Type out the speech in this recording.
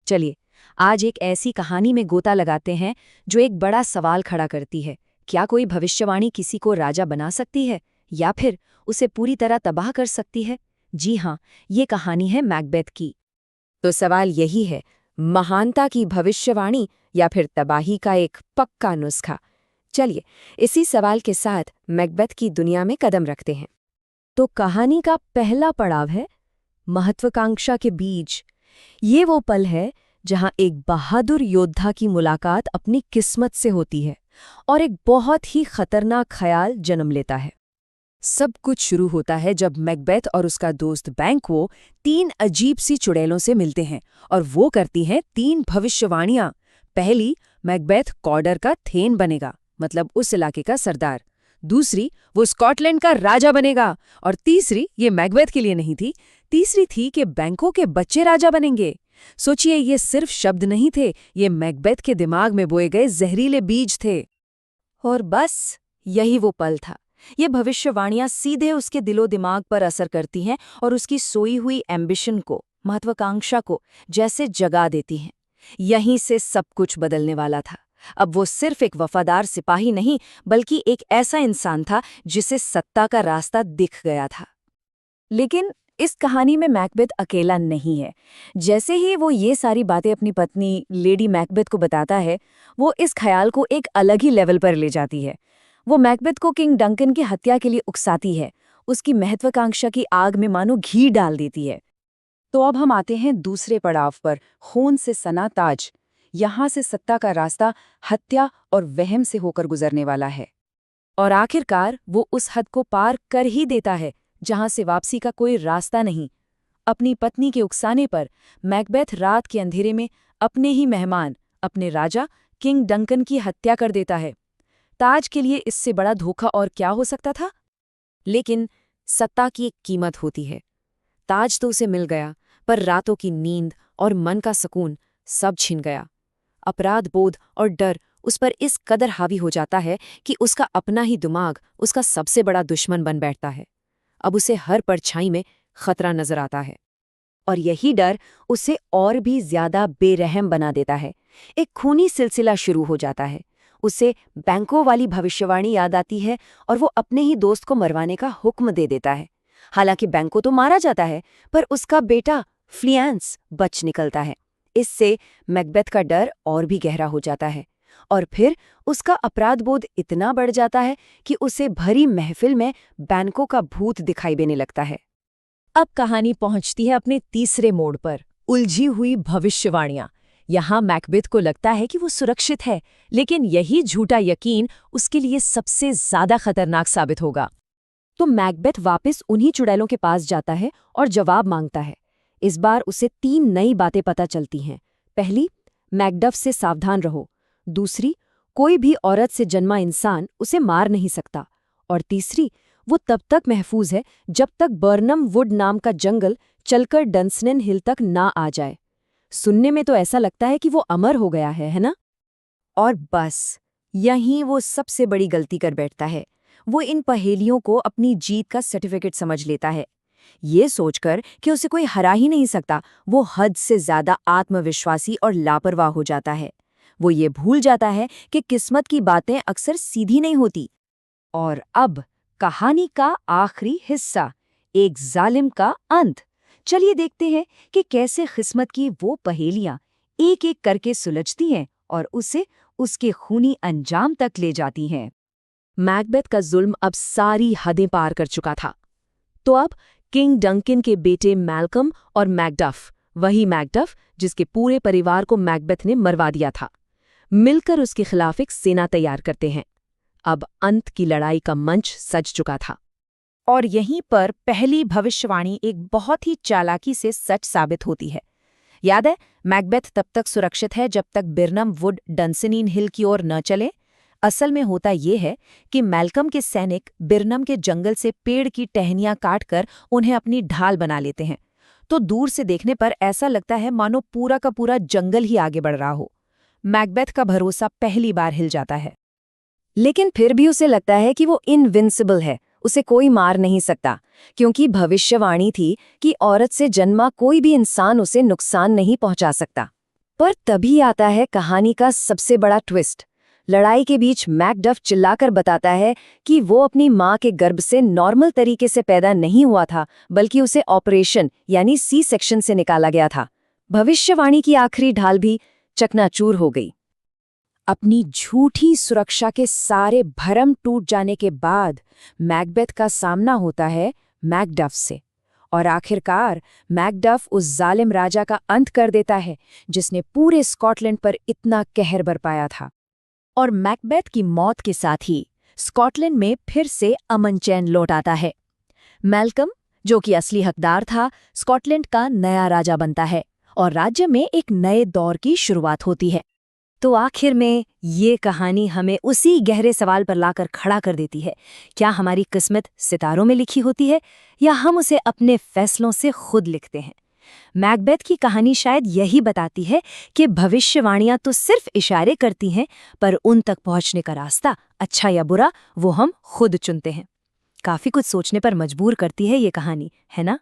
चलिए, आज एक ऐसी कहानी में गोता लगाते हैं जो एक बड़ा सवाल खड़ा करती है। क्या कोई भविष्यवाणी किसी को राजा बना सकती है या फिर उसे पूरी तरह तबाह कर सकती है? जी हाँ, ये कहानी है मैकबेथ की। तो सवाल यही है, महानता की भविष्यवाणी या फिर तबाही का एक पक्का नुस्खा? चलिए, इसी सवाल के साथ मैकबेथ की दुनिया में कदम रखते हैं। तो कहानी का पहला पड़ाव है महत्वाकांक्षा के बीज। ये वो पल है जहां एक बहादुर योद्धा की मुलाकात अपनी किस्मत से होती है और एक बहुत ही खतरनाक ख्याल जन्म लेता है। सब कुछ शुरू होता है जब मैकबेथ और उसका दोस्त बैंक्वो 3 अजीब सी चुड़ैलों से मिलते हैं और वो करती हैं 3 भविष्यवाणियां। पहली, मैकबेथ कॉर्डर का थेन बनेगा, मतलब उस इलाके का सरदार। दूसरी, वो स्कॉटलैंड का राजा बनेगा। और तीसरी, ये मैकबेथ के लिए नहीं थी, तीसरी थी कि बैंकों के बच्चे राजा बनेंगे। सोचिए, ये सिर्फ शब्द नहीं थे, ये मैकबेथ के दिमाग में बोए गए जहरीले बीज थे। और बस यही वो पल था। ये भविष्यवाणियां सीधे उसके दिलो दिमाग पर असर करती हैं और उसकी सोई हुई एम्बिशन को, महत्वाकांक्षा को जैसे जगा देती हैं। यहीं से सब कुछ बदलने वाला था। अब वो सिर्फ एक वफादार सिपाही नहीं, बल्कि एक ऐसा इंसान था जिसे सत्ता का रास्ता दिख गया था। लेकिन इस कहानी में मैकबेथ अकेला नहीं है। जैसे ही वो ये सारी बातें अपनी पत्नी लेडी मैकबेथ को बताता है, वो इस ख्याल को एक अलग ही लेवल पर ले जाती है। वो मैकबेथ को किंग डंकन की हत्या के लिए उकसाती है, उसकी महत्वाकांक्षा की आग में मानो घी डाल देती है। तो अब हम आते हैं दूसरे पड़ाव पर, खून से सना ताज। यहाँ से सत्ता का रास्ता हत्या और वहम से होकर गुजरने वाला है। और आखिरकार वो उस हद को पार कर ही देता है जहां से वापसी का कोई रास्ता नहीं। अपनी पत्नी के उकसाने पर मैकबेथ रात के अंधेरे में अपने ही मेहमान, अपने राजा किंग डंकन की हत्या कर देता है। ताज के लिए इससे बड़ा धोखा और क्या हो सकता था? लेकिन सत्ता की एक कीमत होती है। ताज तो उसे मिल गया, पर रातों की नींद और मन का सुकून सब छिन गया। अपराध बोध और डर उस पर इस कदर हावी हो जाता है कि उसका अपना ही दिमाग उसका सबसे बड़ा दुश्मन बन बैठता है। अब उसे हर परछाई में खतरा नजर आता है और यही डर उसे और भी ज्यादा बेरहम बना देता है। एक खूनी सिलसिला शुरू हो जाता है। उसे बैंकों वाली भविष्यवाणी याद आती है और वो अपने ही दोस्त को मरवाने का हुक्म दे देता है। हालांकि बैंको तो मारा जाता है, पर उसका बेटा फ्लियांस बच निकलता है। इससे मैकबेथ का डर और भी गहरा हो जाता है और फिर उसका अपराध बोध इतना बढ़ जाता है कि उसे भरी महफिल में बैंकों का भूत दिखाई देने लगता है। अब कहानी पहुंचती है अपने तीसरे मोड़ पर, उलझी हुई भविष्यवाणियां। यहाँ मैकबेथ को लगता है कि वो सुरक्षित है, लेकिन यही झूठा यकीन उसके लिए सबसे ज्यादा खतरनाक साबित होगा। तो मैकबेथ वापस उन्हीं चुड़ैलों के पास जाता है और जवाब मांगता है। इस बार उसे 3 नई बातें पता चलती हैं। पहली, मैकडफ से सावधान रहो। दूसरी, कोई भी औरत से जन्मा इंसान उसे मार नहीं सकता। और तीसरी, वो तब तक महफूज है जब तक बर्नम वुड नाम का जंगल चलकर डंसनेन हिल तक ना आ जाए। सुनने में तो ऐसा लगता है कि वो अमर हो गया है ना? और बस यहीं वो सबसे बड़ी गलती कर बैठता है। वो इन पहेलियों को अपनी जीत का सर्टिफिकेट समझ लेता है। ये सोचकर कि उसे कोई हरा ही नहीं सकता, वो हद से ज्यादा आत्मविश्वासी और लापरवाह हो जाता है। वो ये भूल जाता है कि किस्मत की बातें अक्सर सीधी नहीं होती। और अब कहानी का आखिरी हिस्सा, एक जालिम का अंत। चलिए देखते हैं कि कैसे किस्मत की वो पहेलियां एक एक करके सुलझती हैं और उसे उसके खूनी अंजाम तक ले जाती हैं। मैकबेथ का जुल्म अब सारी हदें पार कर चुका था। तो अब किंग डंकन के बेटे मैल्कम और मैकडफ, वही मैकडफ जिसके पूरे परिवार को मैकबेथ ने मरवा दिया था, मिलकर उसके खिलाफ एक सेना तैयार करते हैं। अब अंत की लड़ाई का मंच सज चुका था। और यहीं पर पहली भविष्यवाणी एक बहुत ही चालाकी से सच साबित होती है। याद है, मैकबेथ तब तक सुरक्षित है जब तक बिर्नम वुड डंसनीन हिल की ओर न चले। असल में होता ये है कि मैल्कम के सैनिक बिर्नम के जंगल से पेड़ की टहनियां काटकर उन्हें अपनी ढाल बना लेते हैं। तो दूर से देखने पर ऐसा लगता है मानो पूरा का पूरा जंगल ही आगे बढ़ रहा हो। मैकबेथ का भरोसा पहली बार हिल जाता है, लेकिन फिर भी उसे लगता है कि वो इनविंसिबल है, उसे कोई मार नहीं सकता, क्योंकि भविष्यवाणी थी कि औरत से जन्मा कोई भी इंसान उसे नुकसान नहीं पहुंचा सकता। पर तभी आता है कहानी का सबसे बड़ा ट्विस्ट। लड़ाई के बीच मैकडफ चिल्लाकर बताता है कि वो अपनी माँ के गर्भ से नॉर्मल तरीके से पैदा नहीं हुआ था, बल्कि उसे ऑपरेशन यानी सी सेक्शन से निकाला गया था। भविष्यवाणी की आखिरी ढाल भी चकनाचूर हो गई। अपनी झूठी सुरक्षा के सारे भरम टूट जाने के बाद मैकबेथ का सामना होता है मैकडफ से, और आखिरकार मैकडफ उस जालिम राजा का अंत कर देता है जिसने पूरे स्कॉटलैंड पर इतना कहर बरपाया था। और मैकबेथ की मौत के साथ ही स्कॉटलैंड में फिर से अमन चैन लौट आता है। मैल्कम, जो कि असली हकदार था, स्कॉटलैंड का नया राजा बनता है और राज्य में एक नए दौर की शुरुआत होती है। तो आखिर में ये कहानी हमें उसी गहरे सवाल पर लाकर खड़ा कर देती है, क्या हमारी किस्मत सितारों में लिखी होती है या हम उसे अपने फैसलों से खुद लिखते हैं। मैकबेथ की कहानी शायद यही बताती है कि भविष्यवाणियां तो सिर्फ इशारे करती हैं, पर उन तक पहुंचने का रास्ता, अच्छा या बुरा, वो हम खुद चुनते हैं। काफी कुछ सोचने पर मजबूर करती है ये कहानी, है ना?